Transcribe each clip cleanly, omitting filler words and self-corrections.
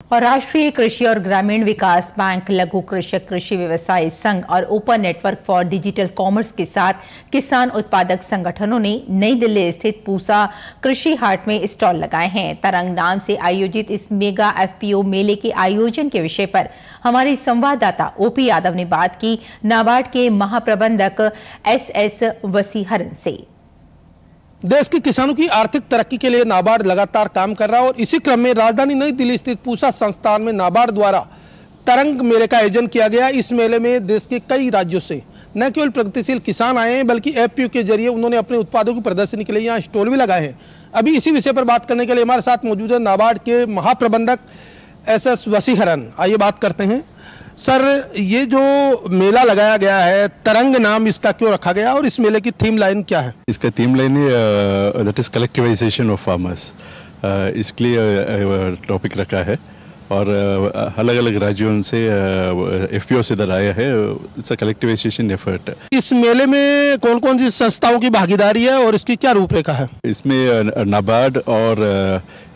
और राष्ट्रीय कृषि और ग्रामीण विकास बैंक, लघु कृषक कृषि व्यवसाय संघ और open network for digital commerce के साथ किसान उत्पादक संगठनों ने नई दिल्ली स्थित पूसा कृषि हाट में स्टॉल लगाए हैं। तरंग नाम से आयोजित इस मेगा एफपीओ मेले के आयोजन के विषय पर हमारे संवाददाता ओपी यादव ने बात की नाबार्ड के महाप्रबंधक एसएस वसीहरन से। देश के किसानों की आर्थिक तरक्की के लिए नाबार्ड लगातार काम कर रहा है और इसी क्रम में राजधानी नई दिल्ली स्थित पूसा संस्थान में नाबार्ड द्वारा तरंग मेले का आयोजन किया गया। इस मेले में देश के कई राज्यों से न केवल प्रगतिशील किसान आए हैं बल्कि एफपीओ के जरिए उन्होंने अपने उत्पादों की प्रदर्शनी के लिए यहाँ स्टॉल भी लगाए हैं। अभी इसी विषय पर बात करने के लिए हमारे साथ मौजूद है नाबार्ड के महाप्रबंधक एसएस वसीहरन। आइए बात करते हैं। सर, ये जो मेला लगाया गया है, तरंग नाम इसका क्यों रखा गया और इस मेले की थीम लाइन क्या है? इसका थीम लाइन है that is collectivisation of farmers. इसके लिए टॉपिक रखा है और अलग अलग राज्यों से एफपीओ से इधर आया है। It's a collectivisation effort. इस मेले में कौन कौन सी संस्थाओं की भागीदारी है और इसकी क्या रूपरेखा है? इसमें नाबार्ड और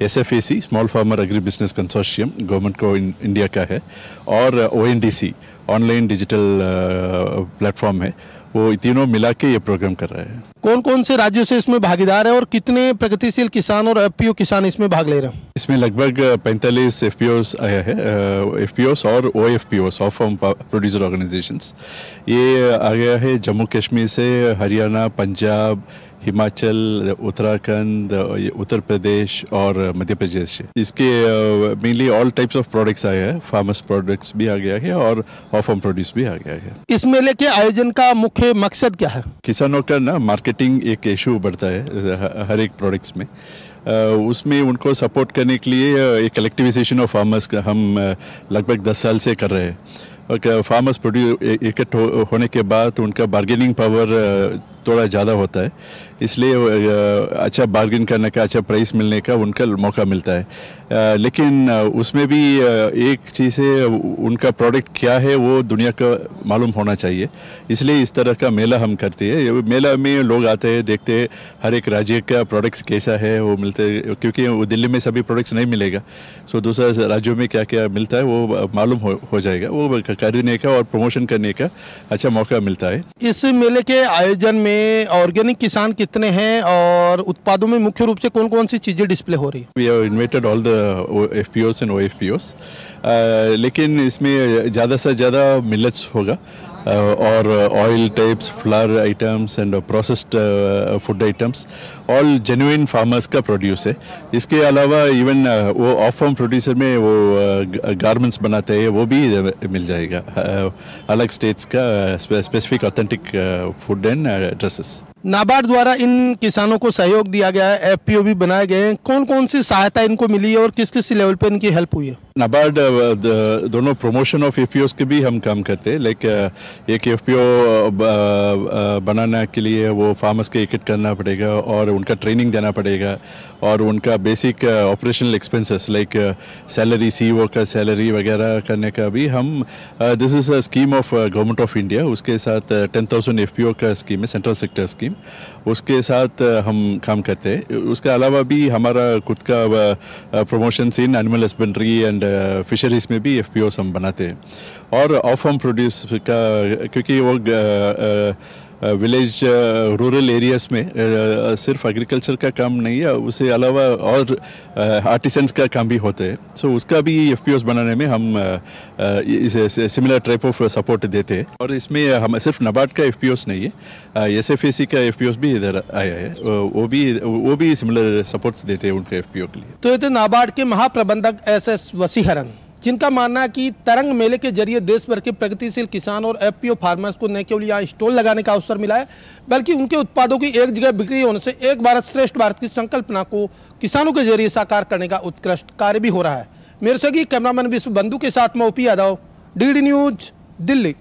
SFAC, small farmer agri business consortium, government को इंडिया का है, और ओएनडीसी, ऑनलाइन डिजिटल प्लेटफॉर्म है, वो तीनों मिला के ये प्रोग्राम कर रहा है। कौन कौन से राज्यों से इसमें भागीदार है और कितने प्रगतिशील किसान और एफपीओ किसान इसमें भाग ले रहे हैं? इसमें लगभग 45 एफपीओस आया है, एफपीओस और ओएफपीओस, ऑफ फार्म प्रोड्यूसर ऑर्गेनाइजेशंस। ये आ गया है जम्मू कश्मीर से, हरियाणा, पंजाब, हिमाचल, उत्तराखंड, उत्तर प्रदेश और मध्य प्रदेश से। इसके mainly all types of products आए हैं, फार्मर्स प्रोडक्ट्स भी आ गया है और ऑफ फार्म प्रोड्यूस भी आ गया है। इस मेले के आयोजन का मुख्य मकसद क्या है? किसानों का ना मार्केटिंग एक इशू बढ़ता है हर एक प्रोडक्ट्स में। उसमें उनको सपोर्ट करने के लिए एक कलेक्टिवाइजेशन ऑफ फार्मर्स का हम लगभग 10 साल से कर रहे हैं। और फार्मर्स इकट्ठे होने के बाद उनका बार्गेनिंग पावर थोड़ा ज़्यादा होता है, इसलिए अच्छा बार्गेन करने का, अच्छा प्राइस मिलने का उनका मौका मिलता है। लेकिन उसमें भी एक चीज़ है, उनका प्रोडक्ट क्या है वो दुनिया का मालूम होना चाहिए, इसलिए इस तरह का मेला हम करते हैं। मेला में लोग आते हैं, देखते हैं हर एक राज्य का प्रोडक्ट्स कैसा है वो मिलते हैं, क्योंकि दिल्ली में सभी प्रोडक्ट्स नहीं मिलेगा, सो दूसरे राज्यों में क्या क्या मिलता है वो मालूम हो जाएगा। वो खरीदने का और प्रमोशन करने का अच्छा मौका मिलता है। इस मेले के आयोजन में ऑर्गेनिक किसान कितने हैं और उत्पादों में मुख्य रूप से कौन कौन सी चीजें डिस्प्ले हो रही है? We have invited all the FPOs and OFPOs, लेकिन इसमें ज़्यादा से ज़्यादा मिलेट्स होगा और oil types, flour items and processed food items, all genuine farmers का प्रोड्यूस है। इसके अलावा इवन वो ऑफ फार्म प्रोड्यूसर में वो गारमेंट्स बनाते हैं, वो भी मिल जाएगा, अलग स्टेट्स का specific authentic food and dresses. NABARD द्वारा इन किसानों को सहयोग दिया गया है, एफपीओ भी बनाए गए हैं। कौन कौन सी सहायता इनको मिली है और किस किस लेवल पे इनकी हेल्प हुई है? नाबार्ड दोनों प्रमोशन ऑफ एफपीओस के भी हम काम करते हैं। लाइक एक एफपीओ बनाने के लिए वो फार्मर्स के इकट्ठा करना पड़ेगा और उनका ट्रेनिंग देना पड़ेगा और उनका basic operational expenses like salary, CEO का सैलरी वगैरह करने का भी हम, this is a scheme of government of India. उसके साथ 10,000 एफपीओ का स्कीम है, सेंट्रल सेक्टर स्कीम, उसके साथ हम काम करते हैं। उसके अलावा भी हमारा खुद का promotion in animal husbandry and fisheries में भी एफपीओस हम बनाते हैं। और ऑफ फार्म प्रोड्यूस का, क्योंकि वो विलेज रूरल एरियाज में सिर्फ एग्रीकल्चर का काम नहीं है, उससे अलावा और आर्टिसंस का काम भी होते हैं, सो उसका भी एफपीओस बनाने में हम सिमिलर टाइप ऑफ सपोर्ट देते हैं। और इसमें हम सिर्फ नाबार्ड का एफपीओस नहीं है, एसएफएसी का एफपीओस भी इधर आया है, वो भी सिमिलर सपोर्ट्स देते हैं उनके एफपीओ के लिए। तो ये थे नाबार्ड के महाप्रबंधक एसएस वसीहरन, जिनका मानना है कि तरंग मेले के जरिए देश भर के प्रगतिशील किसान और एफपीओ फार्मर्स को न केवल यहाँ स्टॉल लगाने का अवसर मिला है बल्कि उनके उत्पादों की एक जगह बिक्री होने से एक भारत श्रेष्ठ भारत की संकल्पना को किसानों के जरिए साकार करने का उत्कृष्ट कार्य भी हो रहा है। मेरे सहयोगी कैमरामैन विश्व बंधु के साथ मैं OP Yadav, DD news, Delhi.